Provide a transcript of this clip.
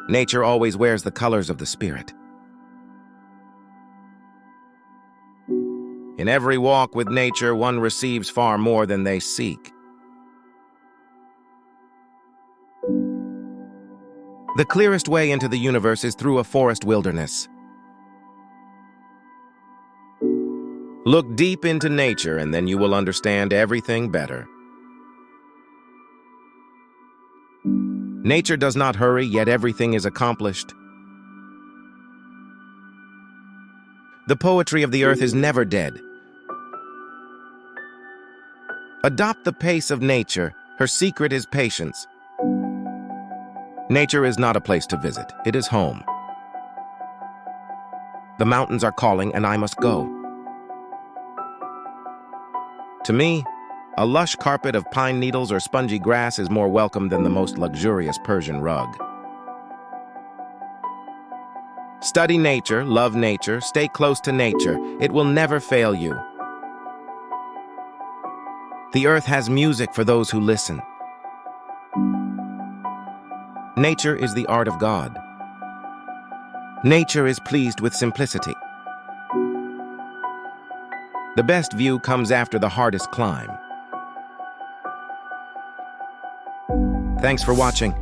Nature always wears the colors of the spirit. In every walk with nature, one receives far more than they seek. The clearest way into the universe is through a forest wilderness. Look deep into nature, and then you will understand everything better. Nature does not hurry, yet everything is accomplished. The poetry of the earth is never dead. Adopt the pace of nature. Her secret is patience. Nature is not a place to visit. It is home. The mountains are calling, and I must go. To me, a lush carpet of pine needles or spongy grass is more welcome than the most luxurious Persian rug. Study nature, love nature, stay close to nature. It will never fail you. The earth has music for those who listen. Nature is the art of God. Nature is pleased with simplicity. The best view comes after the hardest climb. Thanks for watching.